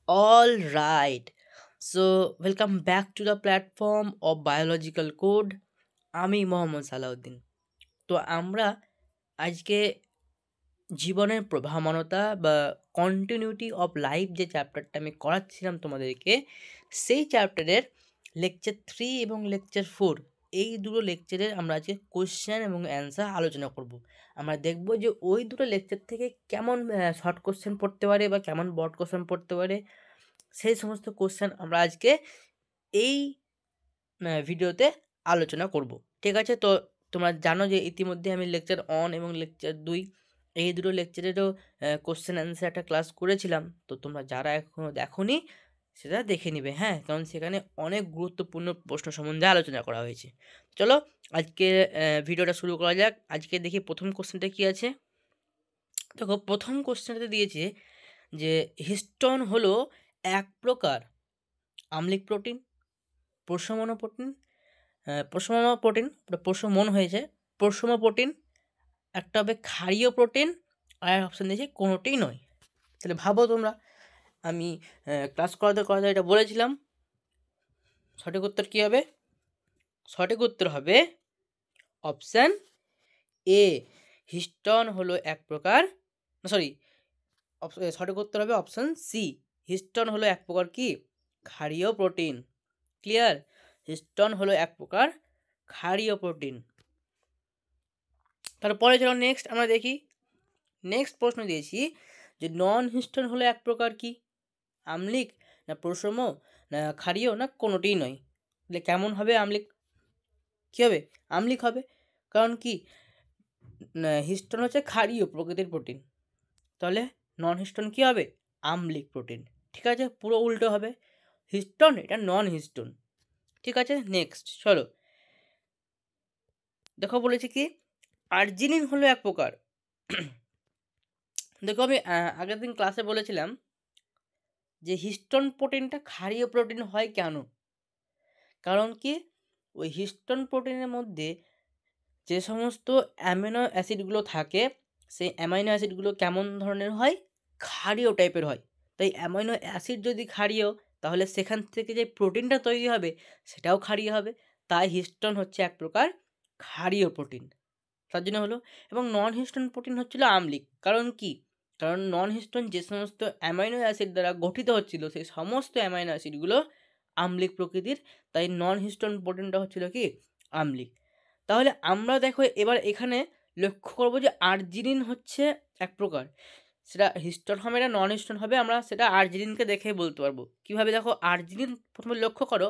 All right. So, welcome back to the platform of Biological Code. আমি মোহাম্মদ সালাউদ্দিন। তো আমরা আজকে জীবনের প্রভাবমানতা বা কন্টিনিউটি অফ লাইফ যে চ্যাপ্টারটা আমি করাচ্ছিলাম তোমাদেরকে, সেই চ্যাপ্টারের লেকচার 3 এবং লেকচার 4 এই দুটো লেকচারের আমরা আজকে কোশ্চেন এবং অ্যান্সার আলোচনা করব। আমরা দেখব যে ওই দুটো লেকচার থেকে কেমন শর্ট কোশ্চেন পড়তে পারে বা কেমন বড় কোশ্চেন পড়তে পারে, সেই সমস্ত কোশ্চেন আমরা আজকে এই ভিডিওতে আলোচনা করব। ঠিক আছে, তো তোমরা জানো যে ইতিমধ্যে আমি লেকচার 1 এবং লেকচার 2 এই দুটো লেকচারেরও কোশ্চেন অ্যান্সার একটা ক্লাস করেছিলাম। তো তোমরা যারা এখনও দেখোনি সেটা দেখে নিবে, হ্যাঁ, কারণ সেখানে অনেক গুরুত্বপূর্ণ প্রশ্ন সম্বন্ধে আলোচনা করা হয়েছে। চলো আজকে ভিডিওটা শুরু করা যাক। আজকে দেখি প্রথম কোশ্চেনটা কী আছে। দেখো, প্রথম কোশ্চেনটাতে দিয়েছে যে হিস্টোন হলো এক প্রকার আম্লিক প্রোটিন, প্রশমন প্রোটিন, প্রশমন হয়েছে, প্রশম প্রোটিন, একটা হবে ক্ষারীয় প্রোটিন, আর অপশান দিয়েছে কোনোটিই নয়। তাহলে ভাবো তোমরা, আমি ক্লাস করাতে এটা বলেছিলাম। সঠিক উত্তর কী হবে? সঠিক উত্তর হবে অপশান এ, হিস্টোন হলো এক প্রকার, সঠিক উত্তর হবে অপশান সি, হিস্টোন হলো এক প্রকার কি ক্ষারীয় প্রোটিন। ক্লিয়ার? হিস্টোন হলো এক প্রকার ক্ষারীয় প্রোটিন। তারপরে চলো নেক্সট আমরা দেখি। নেক্সট প্রশ্ন দিয়েছি যে নন হিস্টোন হলো এক প্রকার কি আম্লিক, না প্রশম, না ক্ষারীয়, না কোনোটিই নয়। তাহলে কেমন হবে আম্লিক? কী হবে? আম্লিক হবে। কারণ কি, হিস্টোন হচ্ছে ক্ষারীয় প্রকৃতির প্রোটিন, তাহলে নন হিস্টোন কী হবে? আম্লিক প্রোটিন। ঠিক আছে, পুরো উল্টো হবে। হিস্টোন এটা নন হিস্টোন। ঠিক আছে, নেক্সট চলো দেখো, বলেছি কি আর্জিনিন হলো এক প্রকার। দেখো, আমি আগের দিন ক্লাসে বলেছিলাম যে হিস্টোন প্রোটিনটা ক্ষারীয় প্রোটিন হয় কেন। কারণ কি, ওই হিস্টোন প্রোটিনের মধ্যে যে সমস্ত অ্যামিনো অ্যাসিডগুলো থাকে, সেই অ্যামাইনো অ্যাসিডগুলো কেমন ধরনের হয়? ক্ষারীয় টাইপের হয়। তাই অ্যামাইনো অ্যাসিড যদি ক্ষারীয়, তাহলে সেখান থেকে যে প্রোটিনটা তৈরি হবে সেটাও ক্ষারীয় হবে। তাই হিস্টোন হচ্ছে এক প্রকার ক্ষারীয় প্রোটিন, তার জন্য হলো। এবং নন হিস্টোন প্রোটিন হচ্ছিল আম্লিক। কারণ কি, কারণ নন হিস্টোন যে সমস্ত অ্যামাইনো অ্যাসিড দ্বারা গঠিত হচ্ছিল, সেই সমস্ত অ্যামাইনো অ্যাসিডগুলো আম্লিক প্রকৃতির। তাই নন হিস্টোন প্রোটিনটা হচ্ছিল কি আম্লিক। তাহলে আমরা দেখো এবার এখানে লক্ষ্য করবো যে আর্জিনিন হচ্ছে এক প্রকার, সেটা হিস্টোন হবে না নন হিস্টোন হবে, আমরা সেটা আর্জিনিনকে দেখেই বলতে পারবো। কীভাবে? দেখো, আর্জিনিন প্রথমে লক্ষ্য করো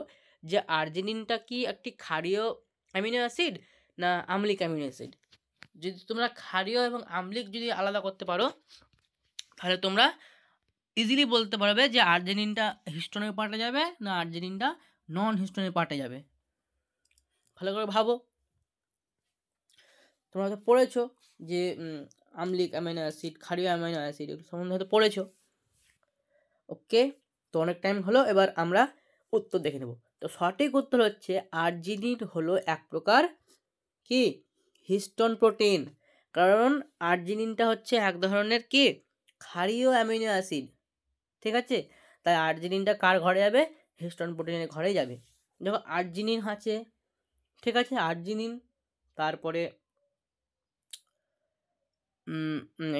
যে আর্জিনিনটা কি একটি ক্ষারীয় অ্যামিনো অ্যাসিড না আম্লিক অ্যামিনো অ্যাসিড। যদি তোমরা ক্ষারীয় এবং আম্লিক যদি আলাদা করতে পারো, তাহলে তোমরা ইজিলি বলতে পারবে যে আর্জিনিনটা হিস্টোনের পার্টে যাবে না আর্জিনিনটা নন হিস্টোনের পার্টে যাবে। ভালো করে ভাবো। তোমরা হয়তো পড়েছো যে আম্লিক অ্যামাইনো অ্যাসিড, ক্ষারীয় অ্যামাইনো অ্যাসিড এগুলো সম্বন্ধে হয়তো পড়েছো। ওকে, তো অনেক টাইম হলো, এবার আমরা উত্তর দেখে নেব। তো সঠিক উত্তর হচ্ছে আর্জিনিন হলো এক প্রকার কি হিস্টোন প্রোটিন। কারণ আর্জিনিনটা হচ্ছে এক ধরনের কি ক্ষারীয় অ্যামিনো অ্যাসিড। ঠিক আছে, তাই আর্জিনিনটা কার ঘরে যাবে? হিস্টোন প্রোটিনের ঘরেই যাবে। দেখো, আর্জিনিন আছে, ঠিক আছে, আর্জিনিন, তারপরে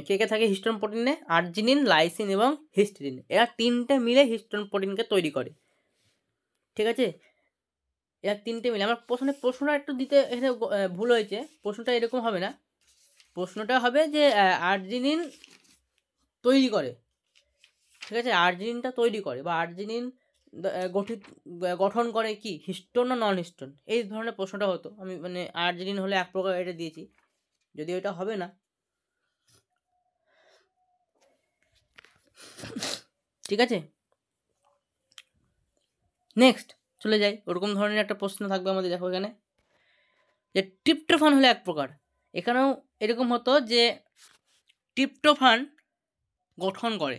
কে কে থাকে হিস্টোন প্রোটিনে? আর্জিনিন, লাইসিন এবং হিস্টিডিন, এরা তিনটে মিলে হিস্টোন প্রোটিনকে তৈরি করে। ঠিক আছে, এরা তিনটে মিলে। আমার প্রশ্নটা একটু দিতে এখানে ভুল হয়েছে। প্রশ্নটা এরকম হবে না, প্রশ্নটা হবে যে আর্জিনিন তৈরি করে। ঠিক আছে, আর্জিনিনটা তৈরি করে বা আর্জিনিন গঠন করে কি হিস্টোন না নন হিস্টোন, এই ধরনের প্রশ্নটা হতো। আমি মানে আর্জিনিন হলে এক প্রকার এটা দিয়েছি, যদিও এটা হবে না। ঠিক আছে, নেক্সট চলে যাই। ওরকম ধরনের একটা প্রশ্ন থাকবে আমাদের। দেখো এখানে যে ট্রিপ্টোফান হলো এক প্রকার, এখানেও এরকম হতো যে ট্রিপ্টোফান গঠন করে,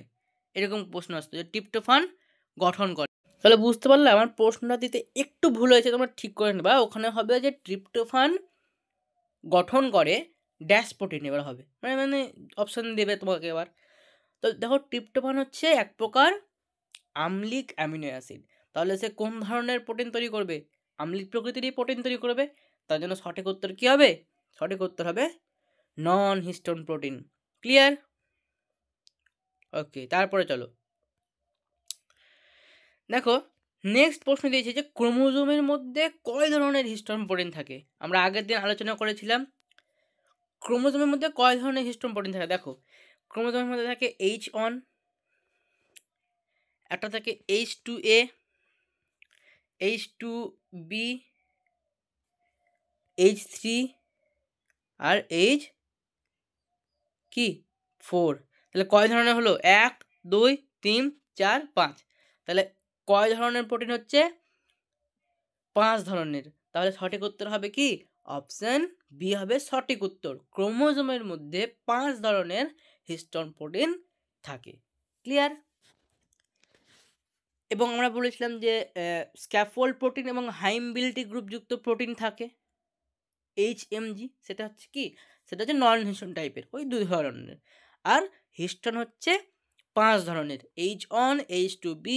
এরকম প্রশ্ন আসতো যে ট্রিপ্টোফান গঠন করে। তাহলে বুঝতে পারলে আমার প্রশ্নটা দিতে একটু ভুল হয়েছে, তোমরা ঠিক করে নেবা। ওখানে হবে যে ট্রিপ্টোফান গঠন করে ড্যাশ প্রোটিন, এবার হবে মানে অপশান দেবে তোমাকে এবার। তো দেখো, ট্রিপ্টোফান হচ্ছে এক প্রকার আম্লিক অ্যামিনো অ্যাসিড। তাহলে সে কোন ধরনের প্রোটিন তৈরি করবে? আম্লিক প্রকৃতিরই প্রোটিন তৈরি করবে। তার জন্য সঠিক উত্তর কী হবে? সঠিক উত্তর হবে নন হিস্টোন প্রোটিন। ক্লিয়ার? ওকে, তারপরে চলো দেখো, নেক্সট প্রশ্ন দিয়েছে যে ক্রোমোজোমের মধ্যে কয় ধরনের হিস্টোন প্রোটিন থাকে? আমরা আগের দিন আলোচনা করেছিলাম ক্রোমোজোমের মধ্যে কয় ধরনের হিস্টোন প্রোটিন থাকে। দেখো, ক্রোমোজোমের মধ্যে থাকে H1, একটা থাকে H2A, H2B, H3 আর H4। তাহলে কয় ধরনের হলো? 1, 2, 3, 4, 5। তাহলে কয় ধরনের প্রোটিন হচ্ছে? 5 ধরনের। তাহলে সঠিক উত্তর হবে কি? অপশন বি হবে সঠিক উত্তর। ক্রোমোজোমের মধ্যে 5 ধরনের হিস্টোন প্রোটিন থাকে। ক্লিয়ার? এবং আমরা বলেছিলাম যে স্ক্যাফোল্ড প্রোটিন এবং হাইমবিলিটি গ্রুপযুক্ত প্রোটিন থাকে HMG। সেটা হচ্ছে কি? সেটা হচ্ছে নন হিস্টোন টাইপের, ওই 2 ধরনের। আর হিস্টোন হচ্ছে 5 ধরনের, H1, H2B,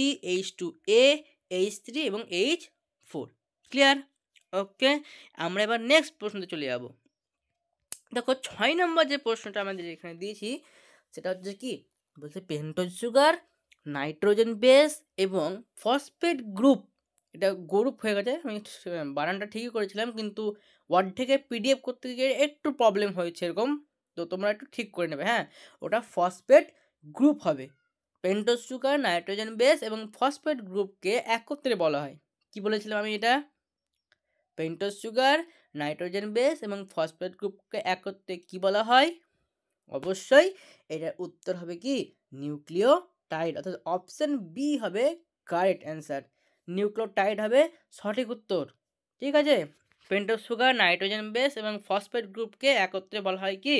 H2A, H3 এবং H4। ক্লিয়ার? ওকে, আমরা এবার নেক্সট প্রশ্নতে চলে যাব। দেখো 6 নম্বর যে প্রশ্নটা আমাদের এখানে দিয়েছি সেটা হচ্ছে কি? বলছে পেন্টোজ সুগার, নাইট্রোজেন বেস এবং ফসফেট গ্রুপ, এটা গ্রুপ হয়ে গেছে, আমি বানানটা ঠিকই করেছিলাম কিন্তু ওয়ার্ড থেকে PDF করতে গিয়ে একটু প্রবলেম হয়েছে এরকম, তো তোমরা একটু ঠিক করে নেবে। হ্যাঁ, ওটা ফসফেট গ্রুপ হবে। পেন্টোজ সুগার, নাইট্রোজেন বেস এবং ফসফেট গ্রুপকে একত্রে বলা হয়, কি বলেছিলাম আমি? এটা পেন্টোজ সুগার, নাইট্রোজেন বেস এবং ফসফেট গ্রুপকে একত্রে কি বলা হয়? অবশ্যই এটার উত্তর হবে কি? নিউক্লিওটাইড। অর্থাৎ অপশন বি হবে কারেক্ট অ্যান্সার। নিউক্লিওটাইড হবে সঠিক উত্তর। ঠিক আছে, পেন্টোজ সুগার, নাইট্রোজেন বেস এবং ফসফেট গ্রুপকে একত্রে বলা হয় কি?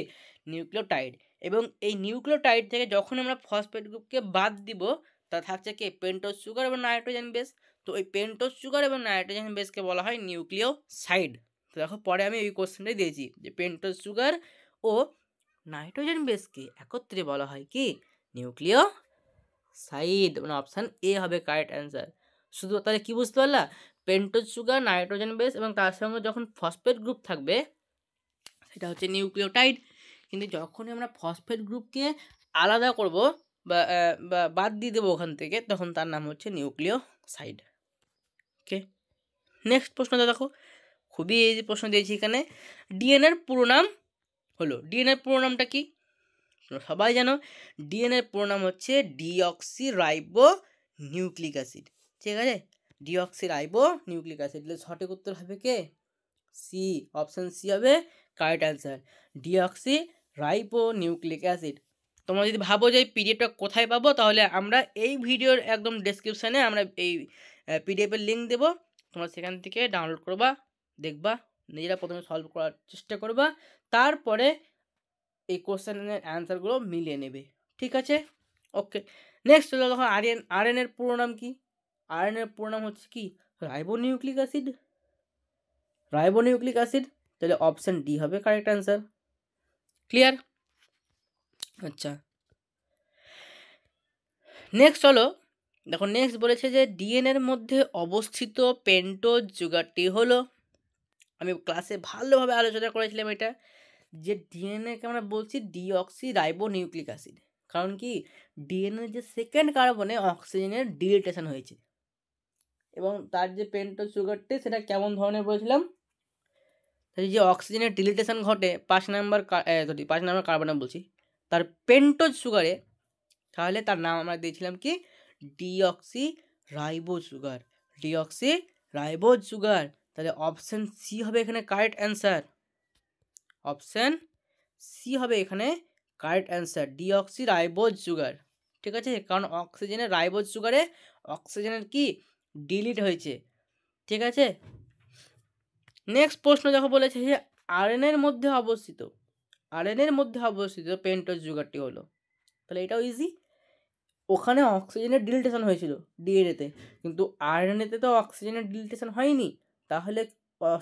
নিউক্লিওটাইড। এবং এই নিউক্লিওটাইড থেকে যখন আমরা ফসফেট গ্রুপকে বাদ দিব, তা থাকছে কি? পেন্টোজ সুগার এবং নাইট্রোজেন বেস। তো ওই পেন্টোজ সুগার এবং নাইট্রোজেন বেসকে বলা হয় নিউক্লিওসাইড। তো দেখো, পরে আমি ওই কোশ্চেনটাই দিয়েছি যে পেন্টোজ সুগার ও নাইট্রোজেন বেসকে একত্রে বলা হয় কি? নিউক্লিওসাইড। মানে অপশান এ হবে কারেক্ট অ্যান্সার। শুধু তাহলে কি বুঝতে পারলা? পেন্টোজ সুগার, নাইট্রোজেন বেস এবং তার সঙ্গে যখন ফসফেট গ্রুপ থাকবে সেটা হচ্ছে নিউক্লিওটাইড। কিন্তু যখনই আমরা ফসফেট গ্রুপকে আলাদা করব বা বাদ দিয়ে দেবো ওখান থেকে, তখন তার নাম হচ্ছে নিউক্লিওসাইড। ওকে, নেক্সট প্রশ্নটা দেখো, খুবই এই যে প্রশ্ন দিয়েছি এখানে, ডিএনএর পুরো নাম হলো, ডিএনএর পুরো নামটা কি? সবাই জানো ডিএনএর পুরো নাম হচ্ছে ডিঅক্সি রাইবো নিউক্লিক অ্যাসিড। ঠিক আছে, ডিঅক্সি রাইবো নিউক্লিক অ্যাসিড। সঠিক উত্তর হবে কে? সি, অপশন সি হবে correct answer, deoxy ribo nucleic acid. তোমরা যদি ভাবো যে এই পিডিএফটা কোথায় পাবো, তাহলে আমরা এই ভিডিওর একদম ডেসক্রিপশানে আমরা এই পিডিএফের লিঙ্ক দেবো, তোমরা সেখান থেকে ডাউনলোড করবা, দেখবা, নিজেরা প্রথমে সলভ করার চেষ্টা করবা, তারপরে এই কোশ্চেনের অ্যান্সারগুলো মিলিয়ে নেবে। ঠিক আছে, ওকে। নেক্সট হলো দেখো আরএন এর পুরো নাম কি? আরএন এর পুরো নাম হচ্ছে কি? Ribonucleic acid. রাইবোনিউক্লিক অ্যাসিড, তাহলে অপশন ডি হবে কারেক্ট অ্যান্সার। ক্লিয়ার? আচ্ছা, নেক্সট হলো দেখো, নেক্সট বলেছে যে ডিএনএর মধ্যে অবস্থিত পেন্টোজ সুগারটি হলো, আমি ক্লাসে ভালোভাবে আলোচনা করেছিলাম এটা, যে ডিএনএকে আমরা বলছি ডিঅক্সি রাইবো নিউক্লিক অ্যাসিড। কারণ কি? ডিএনএ যে সেকেন্ড কার্বনে অক্সিজেনের ডিলিটেশন হয়েছে, এবং তার যে পেন্টোজ সুগারটি সেটা কেমন ধরনের বলেছিলাম? যে অক্সিজেনের ডিলিটেশন ঘটে 5 নম্বর কার্বনে বলছি, তার পেন্টোজ সুগারে, তাহলে তার নাম আমরা দিয়েছিলাম কি? Deoxy ribo sugar. Deoxy ribo sugar, তাহলে অপশন সি হবে এখানে কারেক্ট অ্যান্সার। অপশন সি হবে এখানে correct answer, deoxy ribose sugar. ঠিক আছে, কারণ অক্সিজেনের রাইবোজ সুগারে অক্সিজেনের কি? ডিলিট হয়েছে। ঠিক আছে, নেক্সট প্রশ্ন দেখো, বলেছে যে আরএনএর মধ্যে অবস্থিত, আরএনএর মধ্যে অবস্থিত পেন্টোজ সুগারটি হলো, তাহলে এটাও ইজি। ওখানে অক্সিজেনের ডিলিটেশন হয়েছিল ডিএনএতে, কিন্তু আরএনএতে তো অক্সিজেনের ডিলিটেশন হয়নি, তাহলে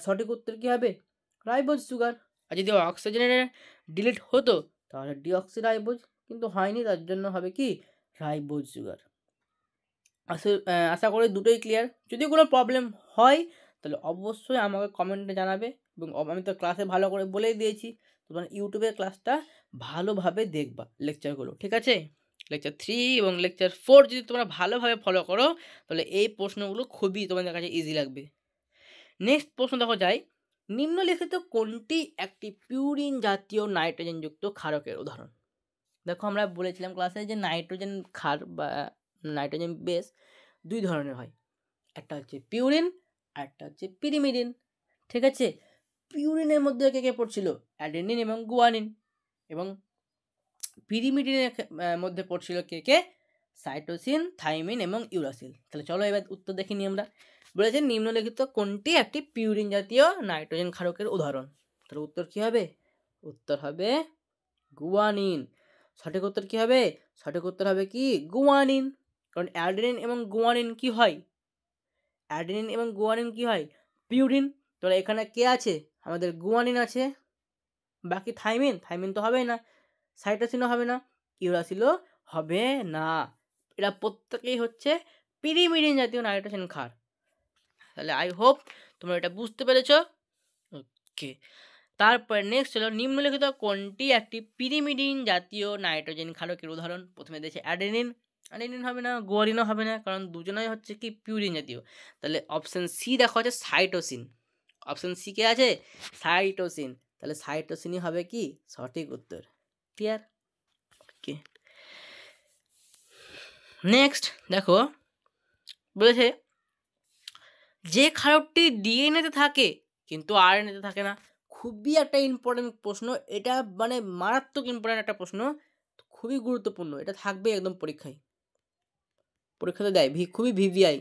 সঠিক উত্তর কী হবে? Ribose sugar. আর যদি অক্সিজেনের ডিলিট হতো তাহলে ডিঅক্সি রাইবোজ, কিন্তু হয়নি, তার জন্য হবে কি? Ribose sugar. আশা করি দুটোই ক্লিয়ার। যদি কোনো প্রবলেম হয় তাহলে অবশ্যই আমাকে কমেন্টে জানাবে, এবং আমি তো ক্লাসে ভালো করে বলেই দিয়েছি, তোমার ইউটিউবের ক্লাসটা ভালোভাবে দেখবা লেকচারগুলো, ঠিক আছে? লেকচার 3 এবং লেকচার 4 যদি তোমরা ভালোভাবে ফলো করো তাহলে এই প্রশ্নগুলো খুবই তোমাদের কাছে ইজি লাগবে। নেক্সট প্রশ্ন দেখো যাই, নিম্নলিখিত কোনটি একটি পিউরিন জাতীয় নাইট্রোজেনযুক্ত ক্ষারকের উদাহরণ? দেখো আমরা বলেছিলাম ক্লাসে যে নাইট্রোজেন ক্ষার বা নাইট্রোজেন বেস দুই ধরনের হয়, একটা হচ্ছে পিউরিন আর একটা হচ্ছে পিরিমিডিন, ঠিক আছে? পিউরিনের মধ্যে কে কে পড়ছিল? অ্যাডেনিন এবং গুয়ানিন। এবং পিরিমিডিনের মধ্যে পড়ছিল কে কে? সাইটোসিন, থাইমিন এবং ইউরাসিল। তাহলে চলো এবার উত্তর দেখে নিই আমরা। বলেছে নিম্নলিখিত কোনটি একটি পিউরিন জাতীয় নাইট্রোজেন ক্ষারকের উদাহরণ? তাহলে উত্তর কি হবে? উত্তর হবে গুয়ানিন। সঠিক উত্তর কি হবে? সঠিক উত্তর হবে কি? গুয়ানিন। কারণ অ্যাডেনিন এবং গুয়ানিন কি হয়? অ্যাডেনিন এবং গুয়ানিন কি হয়? পিউরিন। তাহলে এখানে কে আছে? আমাদের গুয়ানিন আছে। বাকি থাইমিন, থাইমিন তো হবেই না, সাইটোসিনও হবে না, ইউরাসিলও হবে না। এরা প্রত্যেকেই হচ্ছে পিরিমিডিন জাতীয় নাইট্রোজেন ক্ষার। তাহলে আই হোপ তোমরা এটা বুঝতে পেরেছো। ওকে, তারপর নেক্সট হলো নিম্নলিখিত কোনটি একটি পিরিমিডিন জাতীয় নাইট্রোজেন ক্ষারকের উদাহরণ? প্রথমে দিয়েছে অ্যাডেনিন, অ্যাডেনিন হবে না, গুয়ানিনও হবে না, কারণ দুজনেই হচ্ছে কি পিউরিন জাতীয়। তাহলে অপশন সি দেখো আছে সাইটোসিন। অপশন সি কে আছে? সাইটোসিন। তাহলে সাইটোসিনই হবে কি সঠিক উত্তর। ক্লিয়ার? ওকে, নেক্সট দেখো বলেছে যে ক্ষারকটি ডিএনএতে থাকে কিন্তু আরএনএতে থাকে না। খুবই একটা ইম্পর্টেন্ট প্রশ্ন এটা, মানে মারাত্মক ইম্পর্টেন্ট একটা প্রশ্ন, খুবই গুরুত্বপূর্ণ। এটা থাকবে একদম পরীক্ষায়, পরীক্ষাতে দেয় খুবই ভিভিআই,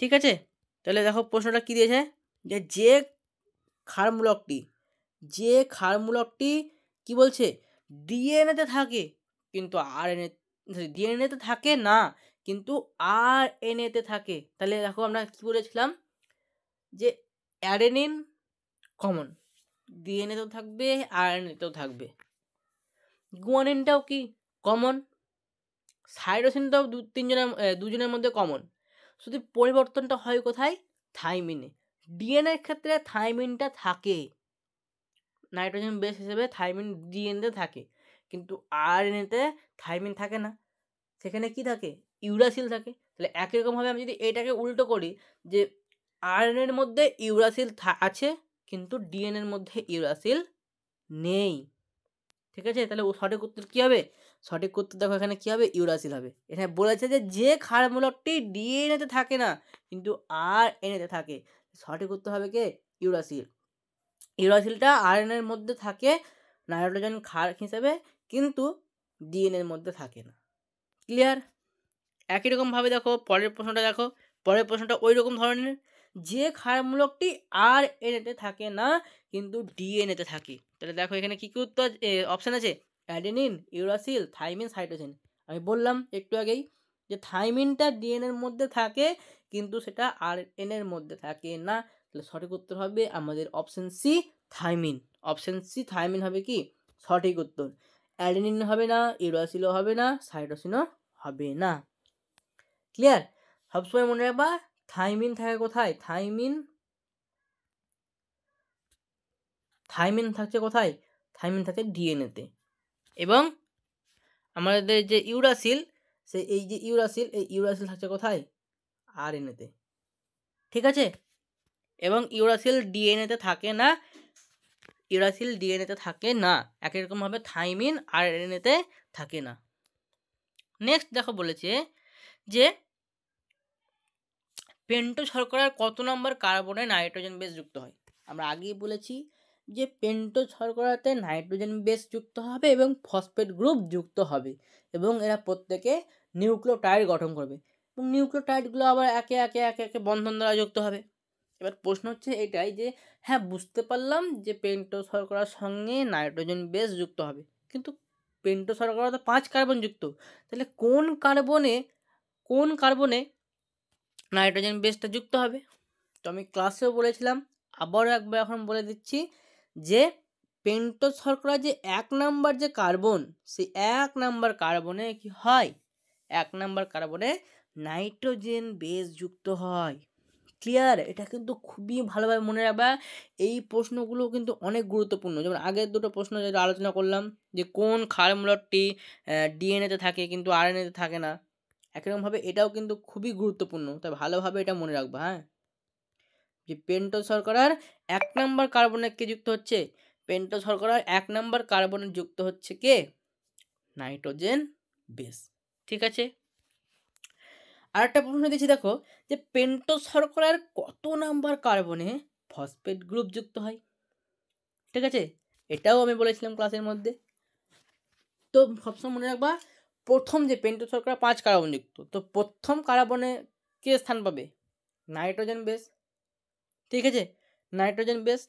ঠিক আছে? তাহলে দেখো প্রশ্নটা কি দিয়েছে, যে ক্ষারমূলকটি কি বলছে? ডিএনএতে থাকে কিন্তু ডিএনএতে থাকে না কিন্তু আরএনএতে থাকে। তাহলে দেখো আমরা কি বলেছিলাম যে অ্যাডেনিন কমন, ডিএনএতেও থাকবে আরএনএতেও থাকবে। গুয়ানিনটাও কি কমন, সাইটোসিনটাও দুজনের মধ্যে কমন। শুধু পরিবর্তনটা হয় কোথায়? থাইমিনে। ডিএনএর ক্ষেত্রে থাইমিনটা থাকে, নাইট্রোজেন বেস হিসেবে থাইমিন ডিএনএতে থাকে, কিন্তু আরএনএতে থাইমিন থাকে না, সেখানে কি থাকে? ইউরাসিল থাকে। তাহলে একই রকমভাবে আমি যদি এটাকে উল্টো করি যে আরএনএর মধ্যে ইউরাসিল আছে কিন্তু ডিএনএর মধ্যে ইউরাসিল নেই, ঠিক আছে? তাহলে সঠিক উত্তর কী হবে? সঠিক উত্তর দেখো এখানে কী হবে? ইউরাসিল হবে। এখানে বলেছে যে ক্ষারমূলকটি ডিএনএতে থাকে না কিন্তু আরএনএতে থাকে, সঠিক উত্তর হবে কে? ইউরাসিল। ইউরাসিলটা আরএনএর মধ্যে থাকে নাইট্রোজেন ক্ষার হিসেবে, কিন্তু ডিএনএর মধ্যে থাকে না। ক্লিয়ার? একই রকমভাবে দেখো পরের প্রশ্নটা দেখো, পরের প্রশ্নটা ওই রকম ধরনের, যে ক্ষারমূলকটি আরএনএতে থাকে না কিন্তু ডিএনএতে থাকে। তাহলে দেখো এখানে কী কী উত্তর অপশান আছে? Adenine, uracil, thymine, cytosine. আমি বললাম একটু আগেই যে থাইমিনটা ডিএনএর মধ্যে থাকে কিন্তু সেটা আরএনএর মধ্যে থাকে না। তাহলে সঠিক উত্তর হবে আমাদের option C, thymine. Option C thymine হবে কি সঠিক উত্তর। অ্যাডেনিন হবে না, ইউরাসিলও হবে না, সাইটোসিনও হবে না। ক্লিয়ার? সবসময় মনে রাখবা থাইমিন থাকে কোথায়? থাইমিন থাকছে কোথায়? থাইমিন থাকে ডিএনএতে। এবং আমাদের যে ইউরাসিল, এই ইউরাসিল থাকছে কোথায়? আরএনএতে, ঠিক আছে? এবং ইউরাসিল ডিএনএতে থাকে না, একই রকমভাবে থাইমিন আরএনএতে থাকে না। নেক্সট দেখো বলেছে যে পেন্টো শর্করার কত নম্বর কার্বনে নাইট্রোজেন বেস যুক্ত হয়? আমরা আগেই বলেছি যে পেন্টো শর্করাতে নাইট্রোজেন বেস যুক্ত হবে এবং ফসফেট গ্রুপ যুক্ত হবে, এবং এরা প্রত্যেকে নিউক্লিওটাইড গঠন করবে, এবং নিউক্লিওটাইডগুলো আবার একে একে বন্ধন দ্বারা যুক্ত হবে। এবার প্রশ্ন হচ্ছে এটাই যে হ্যাঁ বুঝতে পারলাম যে পেন্টো শর্করার সঙ্গে নাইট্রোজেন বেস যুক্ত হবে, কিন্তু পেন্টো শর্করা তো 5 কার্বন যুক্ত, তাহলে কোন কার্বনে নাইট্রোজেন বেসটা যুক্ত হবে? তো আমি ক্লাসেও বলেছিলাম, আবারও একবার এখন বলে দিচ্ছি যে পেন্টোজ শর্করা যে 1 নাম্বার যে কার্বন, সেই 1 নাম্বার কার্বনে কি হয়? 1 নাম্বার কার্বনে নাইট্রোজেন বেস যুক্ত হয়। ক্লিয়ার? এটা কিন্তু খুবই ভালোভাবে মনে রাখবা। এই প্রশ্নগুলো কিন্তু অনেক গুরুত্বপূর্ণ। যেমন আগের দুটো প্রশ্ন যেটা আলোচনা করলাম যে কোন ক্ষার মূলকটি ডিএনএতে থাকে কিন্তু আরএনএতে থাকে না, একইরকমভাবে এটাও কিন্তু খুবই গুরুত্বপূর্ণ, তাই ভালোভাবে এটা মনে রাখবা। হ্যাঁ, যে পেন্টোজ শর্করার 1 নাম্বার কার্বনে কে যুক্ত হচ্ছে? পেন্টোজ শর্করার 1 নাম্বার কার্বনে যুক্ত হচ্ছে কে? Nitrogen base. ঠিক আছে, আরেকটা প্রশ্ন দিচ্ছি দেখো, যে পেন্টোজ শর্করার কত নাম্বার কার্বনে ফসফেট গ্রুপ যুক্ত হয়? ঠিক আছে, এটাও আমি বলেছিলাম ক্লাসের মধ্যে। তো সবসময় মনে রাখবা, প্রথম যে পেন্টোজ শর্করা 5 কার্বন যুক্ত, তো প্রথম কার্বনে কে স্থান পাবে? Nitrogen base. ঠিক আছে, নাইট্রোজেন বেস।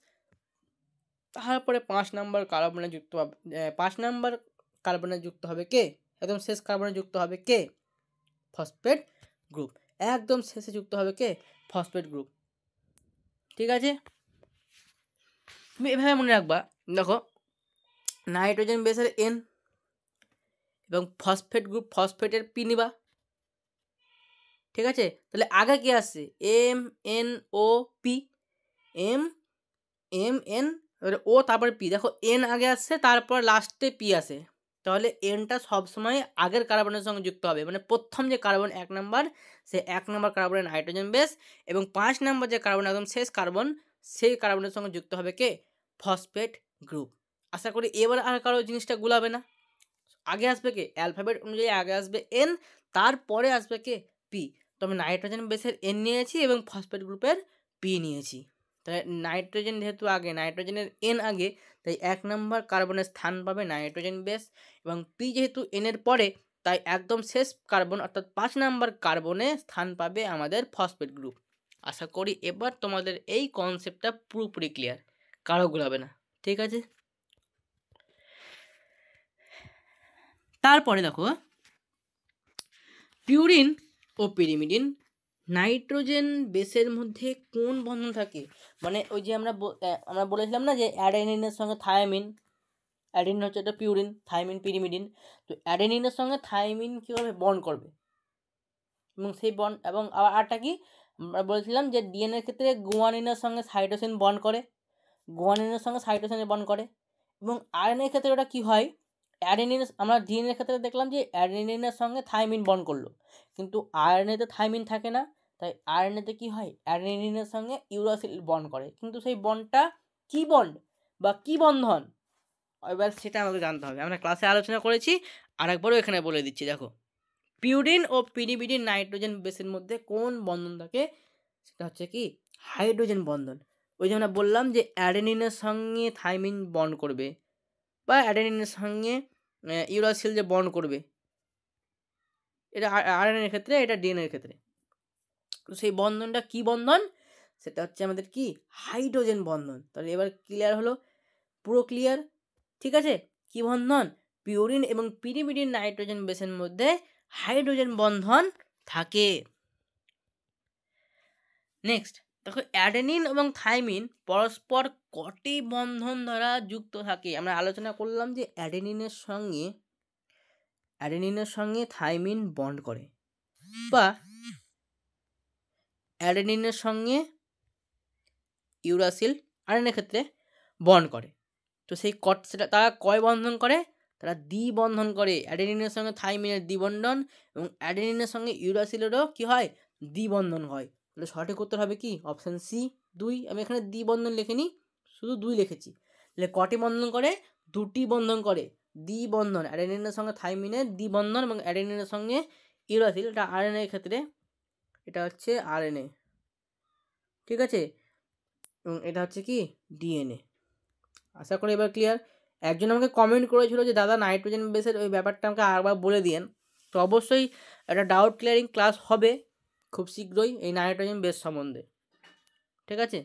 তারপরে 5 নাম্বার কার্বনে যুক্ত হবে, 5 নাম্বার কার্বনে যুক্ত হবে কে? একদম শেষ কার্বনে যুক্ত হবে কে? Phosphate group. একদম শেষে যুক্ত হবে কে? Phosphate group. ঠিক আছে, তুমি এভাবে মনে রাখবা। দেখো, নাইট্রোজেন বেসের এন এবং ফসফেট গ্রুপ ফসফেটের পি নিবা। ঠিক আছে, তাহলে আগে কি আসছে? M N O P, M M N O তারপরে পি। দেখো এন আগে আসছে, তারপর লাস্টে পি আসে, তাহলে এনটা সবসময় আগের কার্বনের সঙ্গে যুক্ত হবে। মানে প্রথম যে কার্বন 1 নাম্বার, সে 1 নাম্বার কার্বনের নাইট্রোজেন বেস, এবং 5 নাম্বার যে কার্বন একদম শেষ কার্বন, সেই কার্বনের সঙ্গে যুক্ত হবে কে? Phosphate group. আশা করি এবার আর কারো জিনিসটা গুলাবে না। আগে আসবে কে? অ্যালফাবেট অনুযায়ী আগে আসবে এন, তারপরে আসবে কে? পি। তো আমি নাইট্রোজেন বেসের এন নিয়েছি এবং ফসফেট গ্রুপের পি নিয়েছি। তাহলে নাইট্রোজেন যেহেতু আগে, নাইট্রোজেনের এন আগে, তাই 1 নাম্বার কার্বনের স্থান পাবে নাইট্রোজেন বেস, এবং পি যেহেতু এনের পরে, তাই একদম শেষ কার্বন অর্থাৎ 5 নাম্বার কার্বনে স্থান পাবে আমাদের ফসফেট গ্রুপ। আশা করি এবার তোমাদের এই কনসেপ্টটা পুরোপুরি ক্লিয়ার, কারো গুলাবে না। ঠিক আছে, তারপরে দেখো, পিউরিন ও পিরিমিডিন নাইট্রোজেন বেসের মধ্যে কোন বন্ধন থাকে? মানে ওই যে আমরা বলেছিলাম না যে অ্যাডেনিনের সঙ্গে থায়ামিন, অ্যাডেনিন হচ্ছে একটা পিউরিন, থাইমিন পিরিমিডিন। তো অ্যাডেনিনের সঙ্গে থাইমিন কীভাবে বন্ড করবে, এবং সেই বন্ড, এবং আবার আরটা কি আমরা বলেছিলাম যে ডিএনএর ক্ষেত্রে গুয়ানিনের সঙ্গে সাইটোসিন বন্ড করে, গুয়ানিনের সঙ্গে সাইটোসিন বন্ড করে, এবং আরএনএর ক্ষেত্রে ওটা কি হয়? অ্যাডেনিন, আমরা ডিএনএর ক্ষেত্রে দেখলাম যে অ্যাডেনিনের সঙ্গে থাইমিন বন্ড করলো, কিন্তু আরএনএতে থাইমিন থাকে না, তাই আরএনএতে কি হয়? অ্যাডেনিনের সঙ্গে ইউরাসিল বন্ড করে, কিন্তু সেই বন্ডটা কি বন্ড বা কি বন্ধন, এবার সেটা আমাকে জানতে হবে। আমরা ক্লাসে আলোচনা করেছি, আরেকবারও এখানে বলে দিচ্ছি। দেখো, পিউরিন ও পিরিমিডিন নাইট্রোজেন বেসের মধ্যে কোন বন্ধন থাকে? সেটা হচ্ছে কি? হাইড্রোজেন বন্ধন। ওই যে আমরা বললাম যে অ্যাডেনিনের সঙ্গে থাইমিন বন্ড করবে, বা অ্যাডেনিনের সঙ্গে ইউরাসিল যে বন্ড করবে, এটা আরএনএর ক্ষেত্রে, এটা ডিএনএর ক্ষেত্রে। তো সেই বন্ধনটা কি বন্ধন? সেটা হচ্ছে আমাদের কি? হাইড্রোজেন বন্ধন। তাহলে এবার ক্লিয়ার হলো, পুরো ক্লিয়ার। ঠিক আছে, কি বন্ধন? পিউরিন এবং পিরিমিডিন নাইট্রোজেন বেসের মধ্যে হাইড্রোজেন বন্ধন থাকে। নেক্সট দেখো, অ্যাডেনিন এবং থাইমিন পরস্পর কটি বন্ধন দ্বারা যুক্ত থাকে? আমরা আলোচনা করলাম যে অ্যাডেনিনের সঙ্গে থাইমিন বন্ড করে, বা অ্যাডেনিনের সঙ্গে ইউরাসিল আরএনএর ক্ষেত্রে বন্ড করে। তো সেই সেটা তারা কয় বন্ধন করে? তারা দ্বিবন্ধন করে। অ্যাডেনিনের সঙ্গে থাইমিনের দ্বিবন্ধন, এবং অ্যাডেনিনের সঙ্গে ইউরাসিলেরও কি হয়? দ্বিবন্ধন হয়। তাহলে সঠিক উত্তর হবে কি? Option C, 2। আমি এখানে দ্বিবন্ধন লিখিনি, শুধু 2 লিখেছি। তাহলে কটি বন্ধন করে? 2টি বন্ধন করে। দ্বিবন্ধন, অ্যাডেনিনের সঙ্গে থাইমিনের দ্বিবন্ধন, এবং অ্যাডেনিনের সঙ্গে ইউরাসিল, এটা আরএনএ এর ক্ষেত্রে, এটা হচ্ছে আরএনএ। ঠিক আছে, এবং এটা হচ্ছে কি? ডিএনএ। আশা করি এবার ক্লিয়ার। একজন আমাকে কমেন্ট করেছিল যে দাদা নাইট্রোজেন বেসের ওই ব্যাপারটা আমাকে আরেকবার বলে দিয়েন। তো অবশ্যই একটা ডাউট ক্লিয়ারিং ক্লাস হবে খুব শীঘ্রই এই নাইট্রোজেন বেস সম্বন্ধে। ঠিক আছে,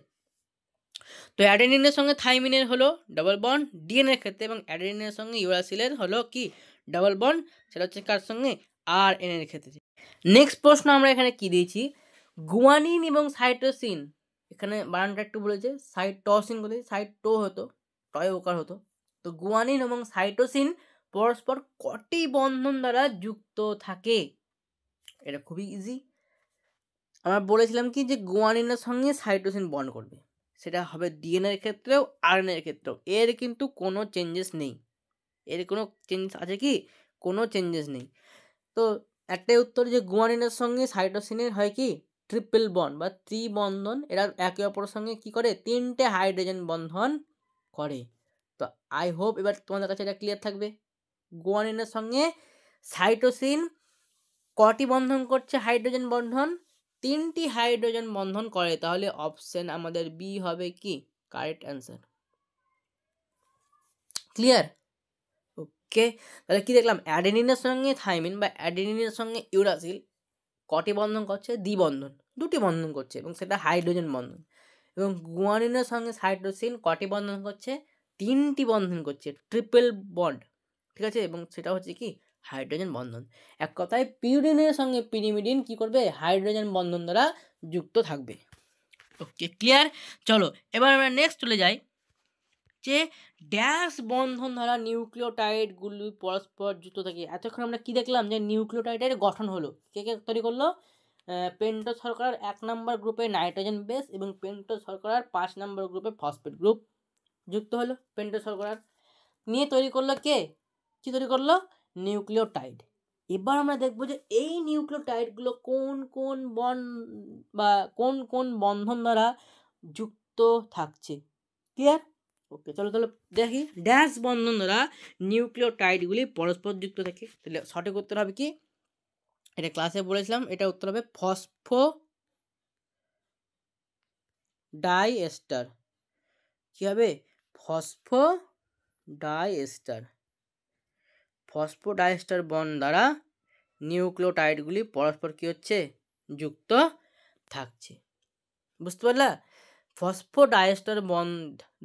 তো অ্যাডেনিনের সঙ্গে থাইমিনের হলো ডাবল বন্ড ডিএনএর ক্ষেত্রে, এবং অ্যাডেনিনের সঙ্গে ইউরাসিলের হলো কি? Double bond. সেটা হচ্ছে কার সঙ্গে? আরএনএর ক্ষেত্রে। নেক্সট প্রশ্ন আমরা এখানে কি দিয়েছি? গুয়ানিন এবং সাইটোসিন, এখানে বানানটা একটু বলেছে, সাইটোসিন বলে, সাইটো হতো, টয় ওকার হতো। তো গুয়ানিন এবং সাইটোসিন পরস্পর কটি বন্ধন দ্বারা যুক্ত থাকে? এটা খুবই ইজি। আমরা বলেছিলাম কি যে গুয়ানিনের সঙ্গে সাইটোসিন বন্ড করবে, সেটা হবে ডিএনএ এর ক্ষেত্রেও আরএনএ এর ক্ষেত্রেও। এর কিন্তু কোনো চেঞ্জেস নেই। এর কোনো চেঞ্জেস আছে কি? কোনো চেঞ্জেস নেই। তো একটাই উত্তর যে গুয়ানিনের সঙ্গে সাইটোসিনের হয় কি ট্রিপল বন্ড বা ত্রিবন্ধন। এরা একে অপরের সঙ্গে কি করে 3টে হাইড্রোজেন বন্ধন করে। তো আই হোপ এবার তোমাদের কাছে এটা ক্লিয়ার থাকবে। গুয়ানিনের সঙ্গে সাইটোসিন কটি বন্ধন করছে হাইড্রোজেন বন্ধন? 3টি হাইড্রোজেন বন্ধন করে। তাহলে অপশন আমাদের বি হবে কি কারেক্ট অ্যান্সার। ক্লিয়ার? ওকে, তাহলে কি দেখলাম? অ্যাডেনিনের সঙ্গে থাইমিন বা অ্যাডেনিনের সঙ্গে ইউরাসিল কটি বন্ধন করছে? দ্বিবন্ধন, 2টি বন্ধন করছে এবং সেটা হাইড্রোজেন বন্ধন। এবং গুয়ানিনের সঙ্গে সাইটোসিন কটি বন্ধন করছে? 3টি বন্ধন করছে, ট্রিপল বন্ড। ঠিক আছে, এবং সেটা হচ্ছে কি হাইড্রোজেন বন্ধন। এক কথায় পিউরিনের সঙ্গে পিরিমিডিন কি করবে? হাইড্রোজেন বন্ধন দ্বারা যুক্ত থাকবে। ওকে, ক্লিয়ার? চলো এবার আমরা নেক্সট চলে যাই যে ড্যাশ বন্ধন দ্বারা নিউক্লিওটাইডগুলি পরস্পর যুক্ত থাকে। এতক্ষণ আমরা কি দেখলাম? যে নিউক্লিওটাইডের গঠন হলো। কে কে তৈরি করলো? পেন্টোজ শর্করার 1 নম্বর গ্রুপে নাইট্রোজেন বেস এবং পেন্টোজ শর্করার 5 নম্বর গ্রুপে ফসফেট গ্রুপ যুক্ত হলো। পেন্টোজ শর্করার নিয়ে তৈরি করলো কে? কি তৈরি করলো? নিউক্লিওটাইড। এবার আমরা দেখবো যে এই নিউক্লিওটাইডগুলো কোন কোন বা কোন কোন বন্ধন দ্বারা যুক্ত থাকছে। ক্লিয়ার? ওকে, চলো তাহলে দেখি ড্যাশ বন্ধন দ্বারা নিউক্লিওটাইডগুলি পরস্পর যুক্ত থাকে। তাহলে সঠিক উত্তর হবে কি? এটা ক্লাসে বলেছিলাম, এটা উত্তর হবে ফসফো ডাইএস্টার। কি হবে? ফসফো ডাইএস্টার। ফসফো ডাইএস্টার বন্ড দ্বারা নিউক্লিওটাইডগুলি পরস্পর কি হচ্ছে? যুক্ত থাকছে। বুঝতে পারলা? ফসফো ডাইএস্টার বন্ড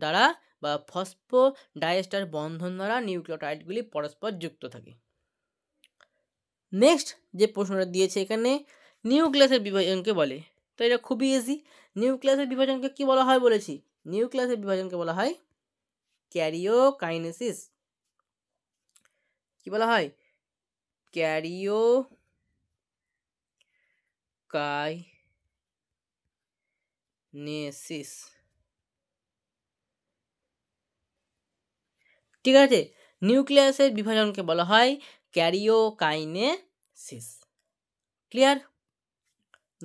দ্বারা বা ফসফো ডাইএস্টার বন্ধন দ্বারা নিউক্লিওটাইডগুলি পরস্পর যুক্ত থাকে। নেক্সট যে প্রশ্নটা দিয়েছে এখানে, নিউক্লিয়াসের বিভাজনকে বলে। তো এটা খুবই ইজি। নিউক্লিয়াসের বিভাজনকে কি বলা হয় বলেছি? নিউক্লিয়াসের বিভাজনকে বলা হয় ক্যারিওকাইনেসিস। কি বলা হয়? ক্যারিওকাইনেসিস। ঠিক আছে, নিউক্লিয়াসের বিভাজনকে বলা হয় ক্যারিওকাইনেসিস। ক্লিয়ার?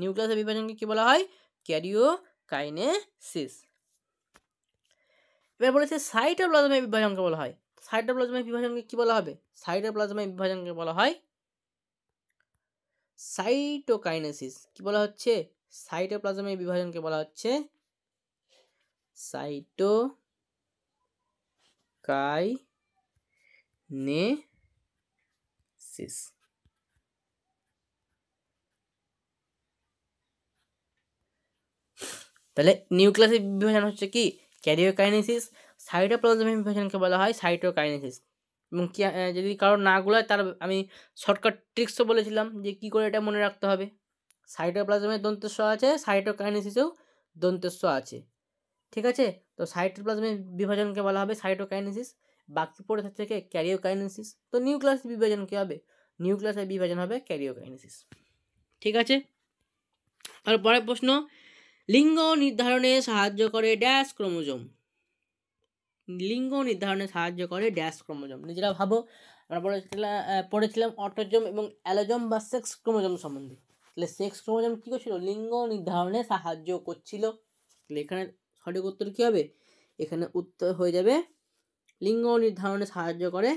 নিউক্লিয়াসের বিভাজনকে কি বলা হয়? ক্যারিওকাইনেসিস। এবার বলেছে সাইটোপ্লাজমের বিভাজনকে বলা হয়। সাইটোপ্লাজমের বিভাজনকে কি বলা হবে? সাইটোপ্লাজমের বিভাজনকে বলা হয় সাইটোকাইনেসিস। কি বলা হচ্ছে? সাইটোপ্লাজমের বিভাজনকে বলা হচ্ছে সাইটোকাইনেসিস। তাহলে নিউক্লিয়াসের বিভাজন হচ্ছে কি ক্যারিওকাইনেসিস, সাইটোপ্লাজমের বিভাজনকে বলা হয় সাইটোকাইনেসিস। এবং কি যদি কারো না গুলায় তার আমি শর্টকাট ট্রিক্সও বলেছিলাম যে কি করে এটা মনে রাখতে হবে। সাইটোপ্লাজমের দন্তেস্ব আছে, সাইটোকাইনেসিসেও দন্তেস্ব আছে। ঠিক আছে, তো সাইটোপ্লাজমের বিভাজনকে বলা হবে সাইটোকাইনেসিস, বাকি পড়ে থেকে ক্যারিওকাইনেসিস। তো নিউক্লিয়াসের বিভাজন কি হবে? নিউক্লিয়াসের বিভাজন হবে ক্যারিওকাইনেসিস। ঠিক আছে, তারপরে প্রশ্ন, লিঙ্গ নির্ধারণে সাহায্য করে ড্যাশ ক্রোমোজোম। লিঙ্গ নির্ধারণে সাহায্য করে ড্যাশ ক্রোমোজোম। নিজেরা ভাবো, আমরা পড়েছিলাম অটোজোম এবং অ্যালোজোম বা সেক্স ক্রোমোজোম সম্বন্ধে। তাহলে সেক্স ক্রোমোজোম কী করছিল? লিঙ্গ নির্ধারণে সাহায্য করছিল। তাহলে এখানে সঠিক উত্তর কী হবে? এখানে উত্তর হয়ে যাবে লিঙ্গ নির্ধারণে সাহায্য করে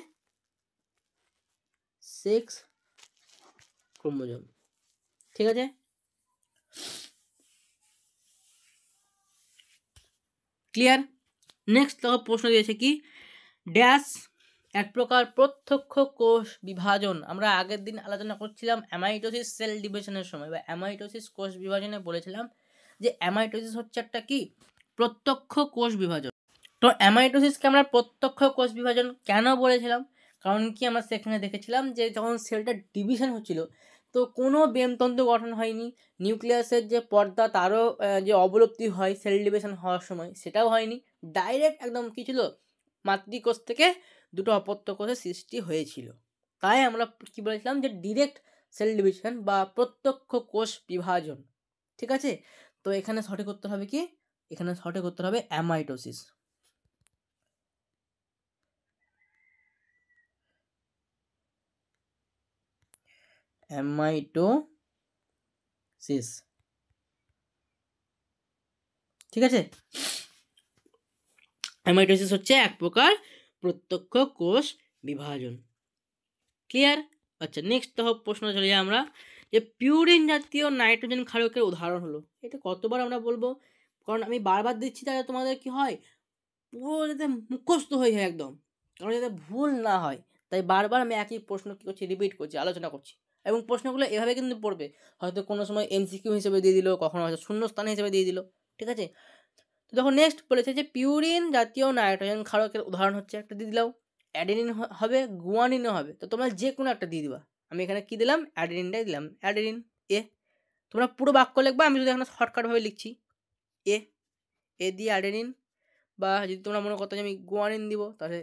সেক্স ক্রোমোজোম। ঠিক আছে, ক্লিয়ার? নেক্সট প্রশ্ন দিয়েছে কি ড্যাশ এক প্রকার প্রত্যক্ষ কোষ বিভাজন। আমরা আগের দিন আলোচনা করছিলাম অ্যামাইটোসিস সেল ডিভিশনের সময় বা অ্যামাইটোসিস কোষ বিভাজনে বলেছিলাম যে অ্যামাইটোসিস হচ্ছে একটা কি প্রত্যক্ষ কোষ বিভাজন। তো অ্যামাইটোসিসকে আমরা প্রত্যক্ষ কোষ বিভাজন কেন বলেছিলাম? কারণ কি আমরা সেখানে দেখেছিলাম যে যখন সেলটা ডিভিশন হচ্ছিল তো কোনো বেমতন্তু গঠন হয়নি, নিউক্লিয়াসের যে পর্দা তারও যে অবলুপ্তি হয় সেল ডিভিশন হওয়ার সময় সেটাও হয়নি। ডাইরেক্ট একদম কী ছিল? মাতৃকোষ থেকে দুটো অপত্য কোষের সৃষ্টি হয়েছিল। তাই আমরা কি বলেছিলাম যে ডিরেক্ট সেল ডিভিশন বা প্রত্যক্ষ কোষ বিভাজন। ঠিক আছে, তো এখানে সঠিক উত্তর হবে কি, এখানে সঠিক উত্তর হবে অ্যামাইটোসিস। অ্যামাইটোসিস, ঠিক আছে। অ্যামাইটোসিস হচ্ছে এক প্রকার প্রত্যক্ষ কোষ বিভাজন। ক্লিয়ার? আচ্ছা, নেক্সট প্রশ্ন চলে যাই আমরা, যে পিউরিন জাতীয় নাইট্রোজেন ক্ষারকের উদাহরণ হলো। এটা কতবার আমরা বলবো, কারণ আমি বারবার দিচ্ছি তাহলে তোমাদের কি হয়, পুরো যাতে মুখস্থ হয়ে যায় একদম, কারণ যাতে ভুল না হয়, তাই বারবার আমি একই প্রশ্ন কী করছি, রিপিট করছি, আলোচনা করছি। এবং প্রশ্নগুলো এভাবে কিন্তু পড়বে, হয়তো কোনো সময় এমসিকিউ হিসেবে দিয়ে দিল, কখনো হয়তো শূন্যস্থান হিসেবে দিয়ে দিল। ঠিক আছে, তো দেখো নেক্সট বলেছে যে পিউরিন জাতীয় নাইট্রোজেন ক্ষারকের উদাহরণ হচ্ছে, একটা দিয়ে দিলাম, অ্যাডেনিন হবে, গুয়ানিনও হবে, তো তোমরা যে কোনো একটা দিয়ে দিবা। আমি এখানে কি দিলাম, অ্যাডেনিনটাই দিলাম, অ্যাডেনিন এ। তোমরা পুরো বাক্য লিখবা, আমি যদি এখানে শর্টকাটভাবে লিখছি, এ দিয়ে অ্যাডেনিন, বা যদি তোমরা মনে করতো যে আমি গুয়ানিন দিব, তাহলে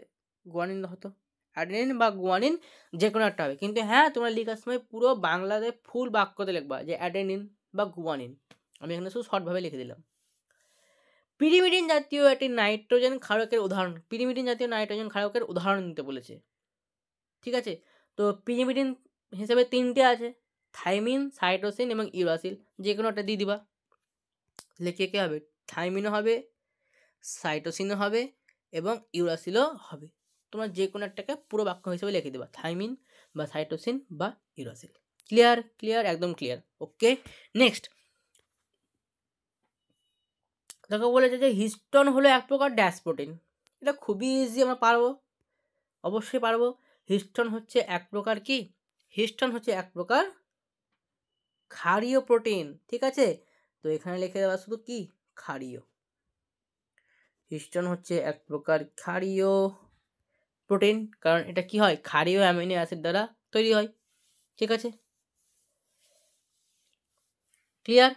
গুয়ানিন হতো, অ্যাডেনিন বা গুয়ানিন যে কোনো একটা হবে। কিন্তু হ্যাঁ, তোমরা লেখার সময় পুরো বাংলাতে ফুল বাক্যতে লিখবা যে অ্যাডেনিন বা গুয়ানিন। আমি এখানে শুধু শর্টভাবে লিখে দিলাম। পিরিমিডিন জাতীয় একটি নাইট্রোজেন ক্ষারকের উদাহরণ, পিরিমিডিন জাতীয় নাইট্রোজেন ক্ষারকের উদাহরণ দিতে বলেছে। ঠিক আছে, তো পিরিমিডিন হিসেবে তিনটে আছে, থাইমিন, সাইটোসিন এবং ইউরাসিল, যে কোনো একটা দিয়ে দিবা। লিখে কে হবে, থাইমিনও হবে, সাইটোসিনও হবে এবং ইউরাসিলও হবে। তোমরা যে কোনো একটাকে পুরো বাক্য হিসেবে লিখে দেবা, থাইমিন বা সাইটোসিন বা ইউরাসিল। ক্লিয়ার? ক্লিয়ার, একদম ক্লিয়ার। ওকে, নেক্সট দেখো বলেছে যে হিস্টোন হলো এক প্রকার ড্যাশ প্রোটিন। এটা খুবই ইজি, আমরা পারবো, অবশ্যই পারবো। হিস্টোন হচ্ছে এক প্রকার কি, হিস্টোন হচ্ছে এক প্রকার ক্ষারীয় প্রোটিন। ঠিক আছে, তো এখানে লিখে দেওয়া শুধু কি, ক্ষারীয়। হিস্টোন হচ্ছে এক প্রকার ক্ষারীয় প্রোটিন, কারণ এটা কি হয়, ক্ষারীয় অ্যামিনো অ্যাসিড দ্বারা তৈরি হয়। ঠিক আছে, ক্লিয়ার?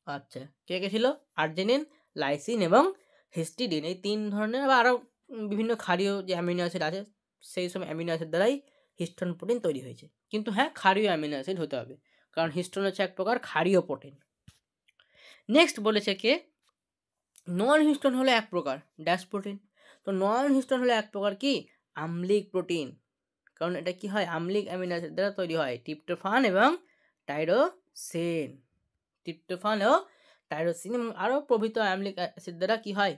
আচ্ছা, কে কে ছিল, আর্জিনিন, লাইসিন এবং হিস্টিডিন, এই তিন ধরনের বা আরও বিভিন্ন ক্ষারীয় যে অ্যামিনো অ্যাসিড আছে, সেই সব অ্যামিনো অ্যাসিড দ্বারাই হিস্টোন প্রোটিন তৈরি হয়েছে। কিন্তু হ্যাঁ, ক্ষারীয় অ্যামিনো অ্যাসিড হতে হবে, কারণ হিস্টোন হচ্ছে এক প্রকার ক্ষারীয় প্রোটিন। নেক্সট বলেছে কে, নন হিস্টোন হলো এক প্রকার ড্যাশ প্রোটিন। তো নন হিস্টোন হলো এক প্রকার কি, আম্লিক প্রোটিন, কারণ এটা কি হয়, আম্লিক অ্যামিনো অ্যাসিড দ্বারা তৈরি হয়, ট্রিপ্টোফান এবং টাইরোসিন, ট্রিপ্টোফান ও টাইরোসিন এবং আরও প্রভৃত অ্যামিলিক অ্যাসিড দ্বারা কি হয়,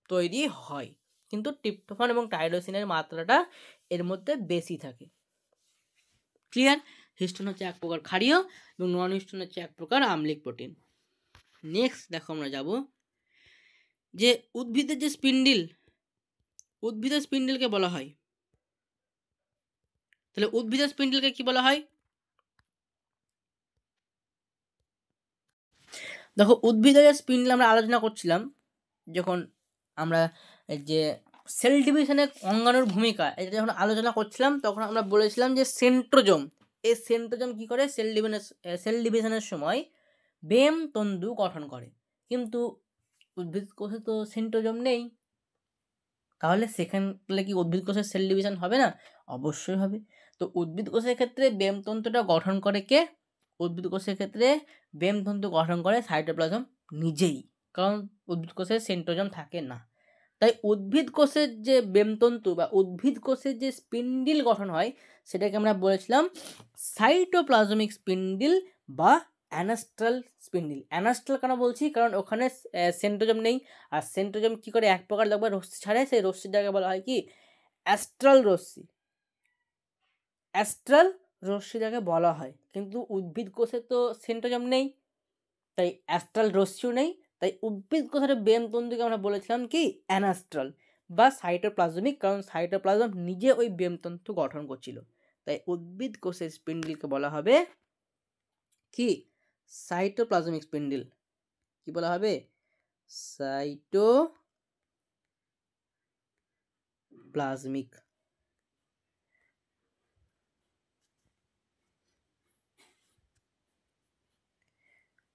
তৈরি হয়। কিন্তু ট্রিপ্টোফান এবং টাইরোসিনের মাত্রাটা এর মধ্যে বেশি থাকে। ক্লিয়ার? হিস্টোন হচ্ছে এক প্রকার ক্ষারীয় এবং নন হিস্টোন হচ্ছে এক প্রকার আম্লিক প্রোটিন। নেক্সট দেখো আমরা যাব যে উদ্ভিদের যে স্পিন্ডিল, উদ্ভিদের স্পিন্ডিলকে বলা হয়, তাহলে উদ্ভিদের স্পিন্ডিলকে কি বলা হয়? দেখো উদ্ভিদের স্পিন্ডিল আমরা আলোচনা করছিলাম যখন আমরা যে সেল ডিভিশনের অঙ্গাণুর ভূমিকা এটা যখন আলোচনা করছিলাম, তখন আমরা বলেছিলাম যে সেন্ট্রোজোম, এই সেন্ট্রোজোম কি করে, সেল ডিভিশনের সময় বেম তন্তু গঠন করে। কিন্তু উদ্ভিদ কোষে তো সেন্ট্রোজোম নেই, তাহলে সেখানে কি উদ্ভিদ কোষের সেল ডিভিশন হবে না? অবশ্যই হবে। তো উদ্ভিদ কোষের ক্ষেত্রে বেম তন্তুটা গঠন করে কে, উদ্ভিদ কোষের ক্ষেত্রে বেম তন্তু গঠন করে সাইটোপ্লাজম নিজেই, কারণ উদ্ভিদ কোষের সেন্ট্রোজোম থাকে না। তাই উদ্ভিদ কোষের যে বেমতন্তু বা উদ্ভিদ কোষের যে স্পিন্ডিল গঠন হয়, সেটাকে আমরা বলেছিলাম সাইটোপ্লাজমিক স্পিন্ডিল বা অ্যানাস্ট্রাল স্পিন্ডিল। অ্যানাস্ট্রাল কেন বলছি, কারণ ওখানে সেন্ট্রোজোম নেই, আর সেন্ট্রোজোম কি করে এক প্রকার দেখবে রশ্মি ছাড়ে, সেই রশ্মিটাকে বলা হয় কি, অ্যাস্ট্রাল রশ্মি, অ্যাস্ট্রাল রশ্মিটাকে বলা হয়। কিন্তু উদ্ভিদ কোষে তো সেন্ট্রোজোম নেই, তাই অ্যাস্ট্রাল রশ্মিও নেই, তাই উদ্ভিদ কোষের বেমতন্তুকে আমরা বলেছিলাম কি, অ্যানাস্ট্রাল বা সাইটোপ্লাজমিক, কারণ সাইটোপ্লাজম নিজে ওই বেমতন্তু গঠন করছিল। তাই উদ্ভিদ কোষের স্পিন্ডিলকে বলা হবে কি, সাইটোপ্লাজমিক স্পিন্ডিল। কি বলা হবে, সাইটোপ্লাজমিক।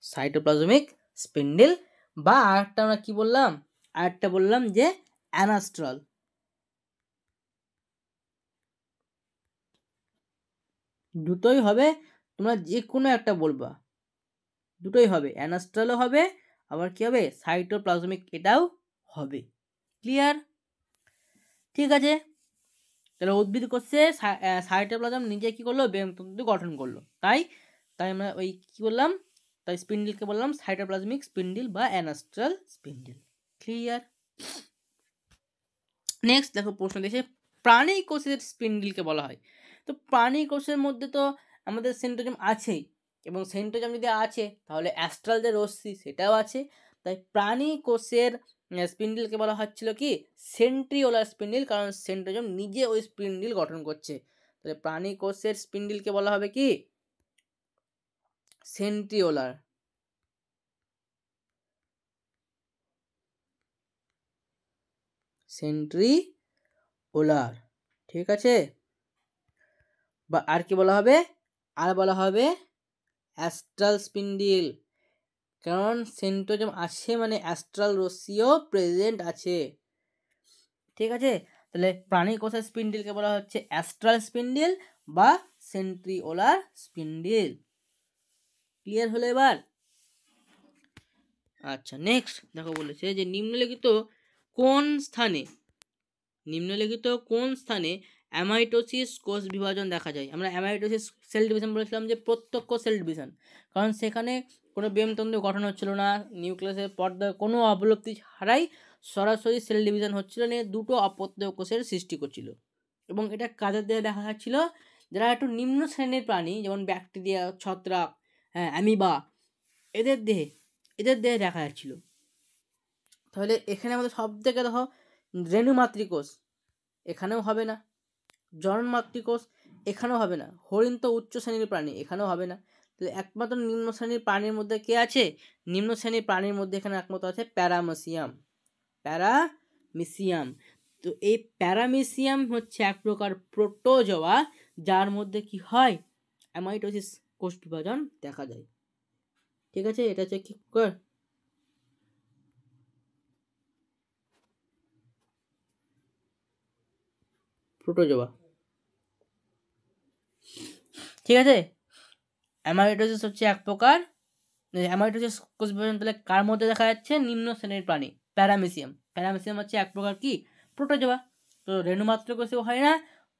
সাইটোপ্লাজমিক স্পিন্ডিল বা আরেকটা আমরা কি বললাম, আরেকটা বললাম যে অ্যানাস্ট্রাল। দুটোই হবে, তোমরা যে কোনো একটা বলবা, দুটোই হবে, অ্যানাস্ট্রালও হবে, আবার কি হবে, সাইটোপ্লাজমিক এটাও হবে। ক্লিয়ার? ঠিক আছে, তাহলে উদ্ভিদ কোষে সাইটোপ্লাজম নিজে কি করলো, বেমতন্তু গঠন করলো, তাই আমরা ওই কি বললাম, তাই স্পিন্ডিলকে বললাম সাইটোপ্লাজমিক স্পিন্ডিল বা অ্যানাস্ট্রাল স্পিন্ডিল। ক্লিয়ার? নেক্সট দেখো প্রশ্ন দিয়েছে প্রাণী কোষের স্পিন্ডিলকে বলা হয়। তো প্রাণী কোষের মধ্যে তো আমাদের সেন্ট্রোজোম আছেই, এবং সেন্ট্রোজোম যদি আছে তাহলে অ্যাস্ট্রাল যে রশ্মি সেটাও আছে, তাই প্রাণী কোষের স্পিন্ডিলকে বলা হচ্ছিল কি সেন্ট্রিওলার স্পিন্ডিল, কারণ সেন্ট্রোজোম নিজে ওই স্পিন্ডিল গঠন করছে। তাহলে প্রাণী কোষের স্পিন্ডিলকে বলা হবে কি সেন্ট্রিওলার। সেন্ট্রিওলার, ঠিক আছে। বা আর কি বলা হবে, আর বলা হবে অ্যাস্ট্রাল স্পিন্ডিল, কারণ সেন্ট্রোজোম আছে মানে অ্যাস্ট্রাল রশ্মিও প্রেজেন্ট আছে। ঠিক আছে, তাহলে প্রাণী কোষের স্পিন্ডিলকে বলা হচ্ছে অ্যাস্ট্রাল স্পিন্ডিল বা সেন্ট্রিওলার স্পিন্ডিল। ক্লিয়ার হলো এবার? আচ্ছা, নেক্সট দেখো বলেছে যে নিম্নলিখিত কোন স্থানে অ্যামাইটোসিস কোষ বিভাজন দেখা যায়। আমরা অ্যামাইটোসিস সেল ডিভিশন বলেছিলাম যে প্রত্যক্ষ সেল ডিভিশন, কারণ সেখানে কোনো বেমতন্তু গঠন হচ্ছিল না, নিউক্লিয়াসের পর্দায় কোনো অবলব্ধি ছাড়াই সরাসরি সেল ডিভিশন হচ্ছিল, নিয়ে দুটো অপ্রত্যক্ষ কোষের সৃষ্টি করছিল। এবং এটা কাদের দেহে দেখা যাচ্ছিল, যারা একটু নিম্ন শ্রেণীর প্রাণী, যেমন ব্যাকটেরিয়া, ছত্রাক, অ্যামিবা, এদের দেহে দেখা যাচ্ছিল। তাহলে এখানে আমাদের সব থেকে দেখো রেণু মাতৃকোষ এখানেও হবে না, জনন মাতৃকোষ এখানেও হবে না, হরিণ তো উচ্চ শ্রেণীর প্রাণী এখানেও হবে না। তাহলে একমাত্র নিম্ন শ্রেণীর প্রাণীর মধ্যে কে আছে, নিম্ন শ্রেণীর প্রাণীর মধ্যে এখানে একমাত্র আছে প্যারামিসিয়াম। তো এই প্যারামিসিয়াম হচ্ছে এক প্রকার প্রোটোজোয়া, যার মধ্যে কি হয় অ্যামাইটোসিস কোষ বিভাজন দেখা যায়। ঠিক আছে, এটা হচ্ছে কি প্রোটোজোয়া। ঠিক আছে, অ্যামাইটোসিস হচ্ছে এক প্রকার, অ্যামাইটোসিস কোষ বিভাজন তাহলে কার মধ্যে দেখা যাচ্ছে, নিম্ন শ্রেণীর প্রাণী প্যারামিসিয়াম হচ্ছে এক প্রকার কি প্রোটোজোয়া। তো রেণু মাতৃকোষেও হয় না,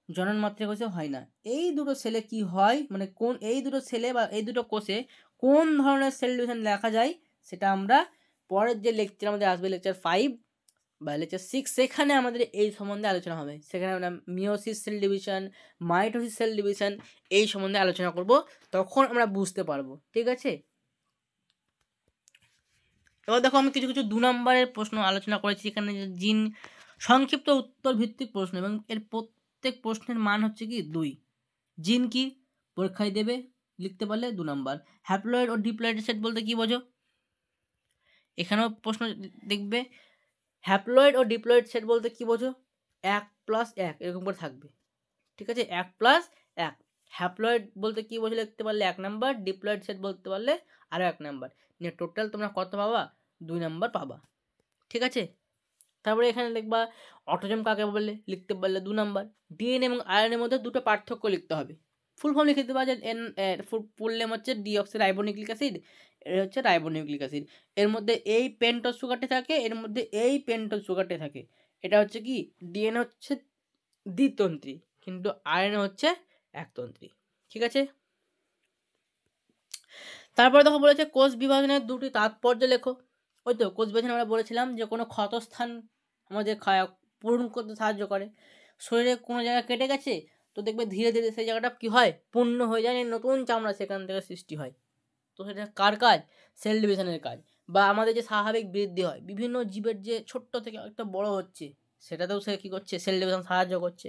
জনন মাতৃকোষেও হয় না। এই দুটো সেলে কি হয়, মানে কোন এই দুটো সেলে বা এই দুটো কোষে কোন ধরনের সেল ডিভিশন দেখা যায়, সেটা আমরা পরের যে লেকচার আমাদের আসবে, লেকচার 5 বা লেকচার 6, সেখানে আমাদের এই সম্বন্ধে আলোচনা হবে। সেখানে আমরা meiosis cell division, mitosis cell division এই সম্বন্ধে আলোচনা করব, তখন আমরা বুঝতে পারবো। ঠিক আছে, এবার দেখো আমি কিছু 2 নম্বরের প্রশ্ন আলোচনা করেছি, এখানে জিন সংক্ষিপ্ত উত্তর ভিত্তিক প্রশ্ন, এবং এর প্রত্যেক প্রশ্নের মান হচ্ছে কি 2। জিন কি পরীক্ষায় দেবে, লিখতে পারলে 2 নম্বর। হ্যাপ্লয়েড ও ডিপ্লয়েড সেট বলতে কি বোঝো, এখানেও প্রশ্ন দেখবে। হ্যাপ্লয়েড ও ডিপ্লয়েড সেট বলতে কি বোঝো, 1+1 এরকম করে থাকবে। ঠিক আছে, 1+1। হ্যাপ্লয়েড বলতে কি বোঝো লিখতে পারলে 1 নাম্বার, ডিপ্লয়েড সেট বলতে পারলে আরও 1 নাম্বার, নিয়ে টোটাল তোমরা কত পাবা, 2 নাম্বার পাবা। ঠিক আছে, তারপরে এখানে লিখবা অটোজোম কাকে বলে, লিখতে পারলে 2 নাম্বার। ডিএনএ এবং আরএনএর মধ্যে দুটো পার্থক্য লিখতে হবে। ফুল ফর্ম লিখে দিতে পারবে, ফুল নেম হচ্ছে ডিঅক্সি রাইবোনিউক্লিক অ্যাসিড, এর হচ্ছে রাইবোনিউক্লিক অ্যাসিড, এর মধ্যে এই পেন্টোজ সুগারটি থাকে, এর মধ্যে এই পেন্টোজ সুগারটি থাকে। এটা হচ্ছে কি ডিএনএ হচ্ছে দ্বিতন্ত্রী, কিন্তু আরএনএ হচ্ছে একতন্ত্রী। ঠিক আছে, তারপরে দেখো বলেছে কোষ বিভাজনের দুটি তাৎপর্য লেখো। ওই তো কোষ বিভাজন আমরা বলেছিলাম যে কোনো ক্ষতস্থান আমাদের পূরণ করতে সাহায্য করে। শরীরে কোনো জায়গা কেটে গেছে, তো দেখবে ধীরে ধীরে সেই জায়গাটা কি হয়, পূর্ণ হয়ে যায়, নতুন চামড়া সেখান থেকে সৃষ্টি হয়। তো সেটা কার কাজ, সেল ডিভিশনের কাজ। বা আমাদের যে স্বাভাবিক বৃদ্ধি হয়, বিভিন্ন জীবের যে ছোট্ট থেকে একটা বড় হচ্ছে, সেটাতেও সে কী করছে, সেল ডিভিশন সাহায্য করছে।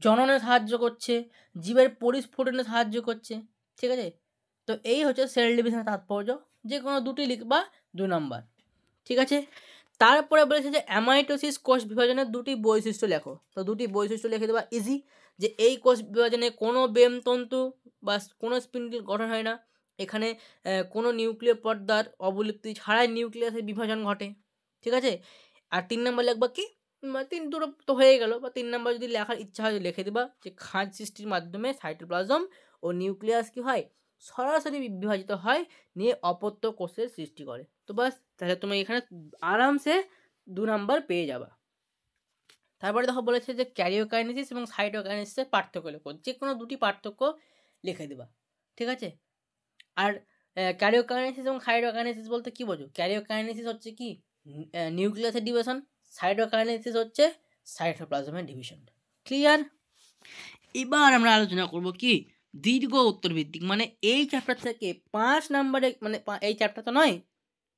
জননে সাহায্য করছে, জীবের পরিস্ফুটনে সাহায্য করছে। ঠিক আছে, তো এই হচ্ছে সেল ডিভিশনের তাৎপর্য, যে কোনো দুটি লিখবা 2 নম্বর। ঠিক আছে, তারপরে বলেছে যে অ্যামাইটোসিস কোষ বিভাজনের দুটি বৈশিষ্ট্য লেখো। তো দুটি বৈশিষ্ট্য লিখে দেবা ইজি, যে এই কোষ বিভাজনে কোনো বেমতন্তু বা কোনো স্পিন্ডিল গঠন হয় না, এখানে কোনো নিউক্লিয় পর্দার অবলুপ্তি ছাড়াই নিউক্লিয়াসের বিভাজন ঘটে। ঠিক আছে, আর 3 নম্বর লিখবা কি, 2 তো হয়ে গেল, বা 3 নম্বর যদি লেখার ইচ্ছা হয় লিখে দেবা যে খাঁজ সৃষ্টির মাধ্যমে সাইটোপ্লাজম ও নিউক্লিয়াস কি হয় সরাসরি বিভাজিত হয়, নিয়ে অপত্য কোষের সৃষ্টি করে। তো বাস, তাহলে তুমি এখানে আরামসে 2 নাম্বার পেয়ে যাবা। তারপরে দেখো বলেছে যে ক্যারিওকাইনেসিস এবং সাইটোকাইনেসিসের পার্থক্য লেখো, যে কোনো দুটি পার্থক্য লিখে দেবা, ঠিক আছে। আর ক্যারিওকাইনেসিস এবং সাইটোকাইনেসিস বলতে কি বোঝো? ক্যারিওকাইনেসিস হচ্ছে কি নিউক্লিয়াসের ডিভিশন, সাইটোকাইনেসিস হচ্ছে সাইটোপ্লাজমের ডিভিশন। ক্লিয়ার? এবার আমরা আলোচনা করব কি দীর্ঘ উত্তর ভিত্তিক, মানে এই চ্যাপ্টার থেকে 5 নম্বরে, মানে এই চ্যাপ্টার তো নয়,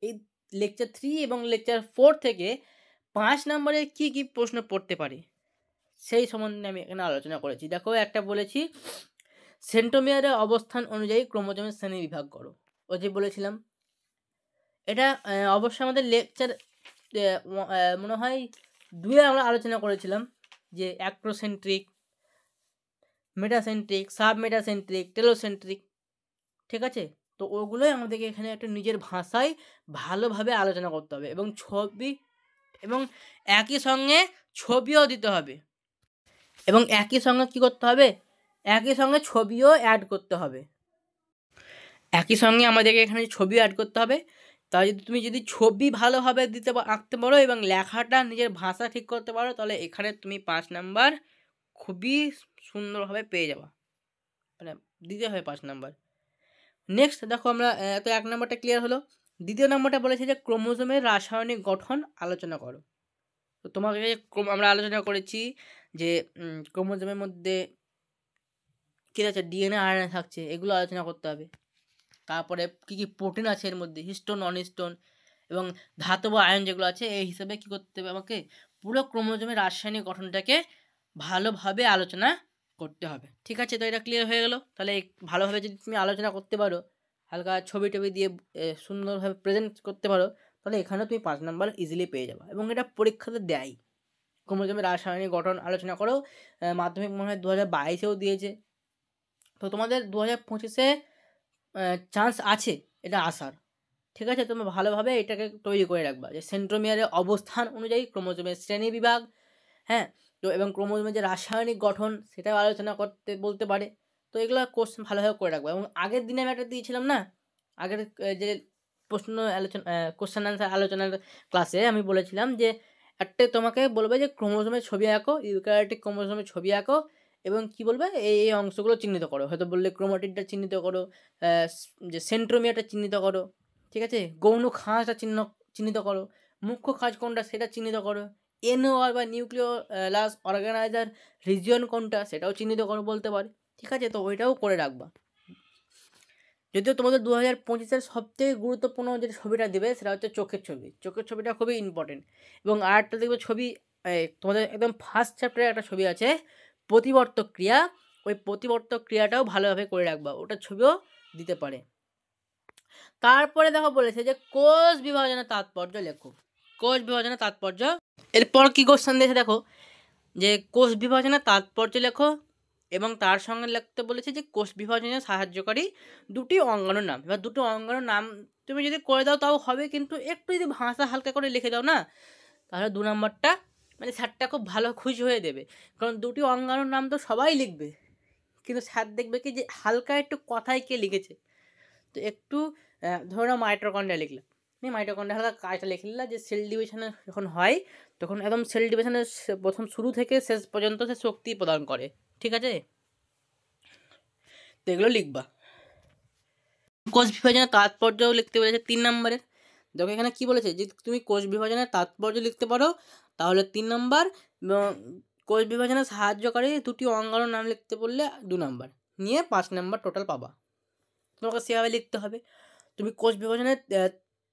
এই লেকচার 3 এবং লেকচার 4 থেকে 5 নম্বরে কি কি প্রশ্ন পড়তে পারে সেই সম্বন্ধে আমি এখানে আলোচনা করেছি। দেখো, একটা বলেছি সেন্ট্রোমিয়ারের অবস্থান অনুযায়ী ক্রোমোজোমের শ্রেণী বিভাগ করো, ও যে বলেছিলাম এটা অবশ্যই আমাদের লেকচার মনে হয় 2 আমরা আলোচনা করেছিলাম, যে অ্যাক্রোসেন্ট্রিক, মেটাসেন্ট্রিক, সাবমেটাসেন্ট্রিক, টেলোসেন্ট্রিক, ঠিক আছে। তো ওগুলোই আমাদেরকে এখানে একটা নিজের ভাষায় ভালোভাবে আলোচনা করতে হবে, এবং ছবি, এবং একই সঙ্গে ছবিও দিতে হবে, এবং একই সঙ্গে কী করতে হবে, একই সঙ্গে ছবিও অ্যাড করতে হবে। একই সঙ্গে আমাদেরকে এখানে ছবিও অ্যাড করতে হবে। তাই যদি তুমি ছবি ভালোভাবে আঁকতে পারো এবং লেখাটা নিজের ভাষা ঠিক করতে পারো, তাহলে এখানে তুমি 5 নাম্বার খুবই সুন্দরভাবে পেয়ে যাবা, মানে দিতে হবে 5 নাম্বার। নেক্সট দেখো, আমরা তো 1 নাম্বারটা ক্লিয়ার হলো। দ্বিতীয় নাম্বারটা বলেছে যে ক্রোমোজোমের রাসায়নিক গঠন আলোচনা করো। তো তোমাকে আমরা আলোচনা করেছি যে ক্রোমোজোমের মধ্যে কী আছে, ডিএনএ আরএনএ থাকছে, এগুলো আলোচনা করতে হবে। তারপরে কী কী প্রোটিন আছে এর মধ্যে, হিস্টোন, নন হিস্টোন এবং ধাতব আয়ন যেগুলো আছে, এই হিসাবে কী করতে হবে, আমাকে পুরো ক্রোমোজোমের রাসায়নিক গঠনটাকে ভালোভাবে আলোচনা করতে হবে, ঠিক আছে। তো এটা ক্লিয়ার হয়ে গেল। তাহলে ভালোভাবে যদি তুমি আলোচনা করতে পারো, হালকা ছবি টবি দিয়ে সুন্দরভাবে প্রেজেন্ট করতে পারো, তাহলে এখানে তুমি 5 নাম্বার ইজিলি পেয়ে যাবে, এবং এটা পরীক্ষাতে দেয়। ক্রোমোজোমের রাসায়নিক গঠন আলোচনা করো, মাধ্যমিক মনে হয় 2022-এও দিয়েছে। তো তোমাদের 2025-এ চান্স আছে এটা আসার, ঠিক আছে। তুমি ভালোভাবে এটাকে তৈরি করে রাখবা, যে সেন্ট্রোমিয়ারের অবস্থান অনুযায়ী ক্রোমোজোমের শ্রেণী বিভাগ, হ্যাঁ। তো এবং ক্রোমোজোমের যে রাসায়নিক গঠন সেটাও আলোচনা করতে বলতে পারে। তো এগুলো কোশ্চেন ভালোভাবে করে রাখবো। এবং আগের দিনে আমি একটা দিয়েছিলাম না, আগের যে প্রশ্ন আলোচনা, কোশ্চেন আনসার আলোচনার ক্লাসে আমি বলেছিলাম যে একটা তোমাকে বলবে যে ক্রোমোজোমের ছবি আঁকো, ইউক্যারিওটিক ক্রোমোজোমের ছবি আঁকো, এবং কি বলবে এই অংশগুলো চিহ্নিত করো, হয়তো বললে ক্রোমাটিডটা চিহ্নিত করো, যে সেন্ট্রোমিয়ারটা চিহ্নিত করো, ঠিক আছে, গৌণ খাঁজটা চিহ্নিত করো, মুখ্য খাঁজ কোনটা সেটা চিহ্নিত করো, এনওআর বা নিউক্লিওলাস অর্গানাইজার রিজিয়ন কোনটা সেটাও চিহ্নিত করো বলতে পারে, ঠিক আছে। তো ওইটাও করে রাখবা। যদিও তোমাদের 2025-এর সবথেকে গুরুত্বপূর্ণ যে ছবিটা দেবে সেটা হচ্ছে চোখের ছবি। চোখের ছবিটা খুবই ইম্পর্টেন্ট। এবং আরেকটা দেখবে ছবি, তোমাদের একদম ফার্স্ট চ্যাপ্টারে একটা ছবি আছে প্রতিবর্তক ক্রিয়া, ওই প্রতিবর্তক ক্রিয়াটাও ভালোভাবে করে রাখবা, ওটার ছবিও দিতে পারে। তারপরে দেখো বলেছে যে কোষ বিভাজনের তাৎপর্য লেখো। কোষ বিভাজনের তাৎপর্য, এরপর কি কোশ্চেন দিয়েছে দেখো, যে কোষ বিভাজনের তাৎপর্য লেখো, এবং তার সঙ্গে লিখতে বলেছে যে কোষ বিভাজনে সাহায্যকারী 2টি অঙ্গাণুর নাম। এবার 2টি অঙ্গাণুর নাম তুমি যদি করে দাও তাও হবে, কিন্তু একটু যদি ভাষা হালকা করে লিখে দাও না, তাহলে 2 নাম্বারটা মানে স্যারটা খুব ভালো খুশি হয়ে দেবে। কারণ 2টি অঙ্গাণুর নাম তো সবাই লিখবে, কিন্তু স্যার দেখবে কি যে হালকা একটু কথায় কে লিখেছে। তো একটু ধরো মাইটোকন্ড্রিয়া লিখলাম, তুমি মাইটোকন্ড্রিয়া হালকা কাজটা লিখে নিলাম, যে সেল ডিভিশনে যখন হয় তখন একদম সেল ডিভিশনের প্রথম শুরু থেকে শেষ পর্যন্ত সে শক্তি প্রদান করে, ঠিক আছে। তো এগুলো লিখবা। কোষ বিভাজনের তাৎপর্যও লিখতে বলেছে 3 নম্বরের। দেখো এখানে কি বলেছে, যে তুমি কোষ বিভাজনের তাৎপর্য লিখতে পারো তাহলে 3 নম্বর, কোষ বিভাজনে সাহায্যকারী 2টি অঙ্গাণুর নাম লিখতে বললে 2 নম্বর, নিয়ে 5 নম্বর টোটাল পাবা। তোমাকে সেভাবে লিখতে হবে। তুমি কোষ বিভাজনের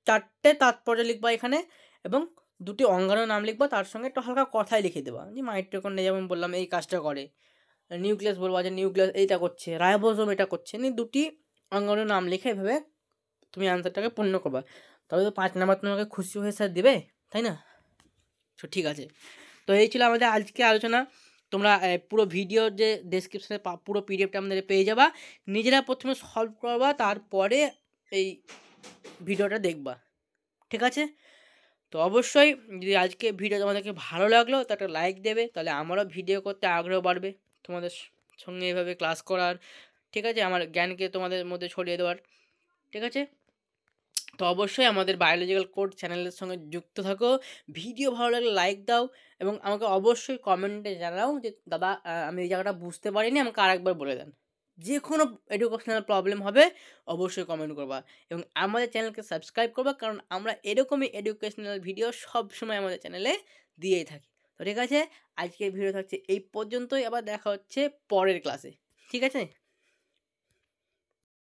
4টে তাৎপর্য লিখবা এখানে, এবং 2টি অঙ্গাণুর নাম লিখবা, তার সঙ্গে একটু হালকা কথাই লিখে দেবা, যে মাইটোকন্ড্রিয়া যেমন বললাম এই কাজটা করে, নিউক্লিয়াস বলবা যে নিউক্লিয়াস এইটা করছে, রাইবোজোম এটা করছে, 2টি অঙ্গাণুর নাম লিখে এভাবে তুমি আনসারটাকে পূর্ণ করবা। তবে তো 5 নাম্বার তোমাকে খুশি হয়ে স্যার দেবে, তাই না? তো ঠিক আছে। তো এই ছিল আমাদের আজকে আলোচনা। তোমরা পুরো ভিডিওর যে ডেসক্রিপশনে পুরো পিডিএফটা আমাদের পেয়ে যাবা, নিজেরা প্রথমে সলভ করবা, তারপরে এই ভিডিওটা দেখবা, ঠিক আছে। তো অবশ্যই যদি আজকে ভিডিও তোমাদেরকে ভালো লাগলো তো একটা লাইক দেবে, তাহলে আমারও ভিডিও করতে আগ্রহ বাড়বে, তোমাদের সঙ্গে এভাবে ক্লাস করার, ঠিক আছে, আমার জ্ঞানকে তোমাদের মধ্যে ছড়িয়ে দেওয়ার। ঠিক আছে, তো অবশ্যই আমাদের বায়োলজিক্যাল কোড চ্যানেলের সঙ্গে যুক্ত থাকো। ভিডিও ভালো লাগলে লাইক দাও এবং আমাকে অবশ্যই কমেন্টে জানাও যে দাদা আমি এই জায়গাটা বুঝতে পারিনি, আমাকে আরেকবার বলে দেন। যে কোনো এডুকেশনাল প্রবলেম হবে অবশ্যই কমেন্ট করবা এবং আমাদের চ্যানেলকে সাবস্ক্রাইব করবা, কারণ আমরা এরকমই এডুকেশনাল ভিডিও সবসময় আমাদের চ্যানেলে দিয়েই থাকি। তো ঠিক আছে, আজকের ভিডিও থাকছে এই পর্যন্তই, আবার দেখা হচ্ছে পরের ক্লাসে। ঠিক আছে।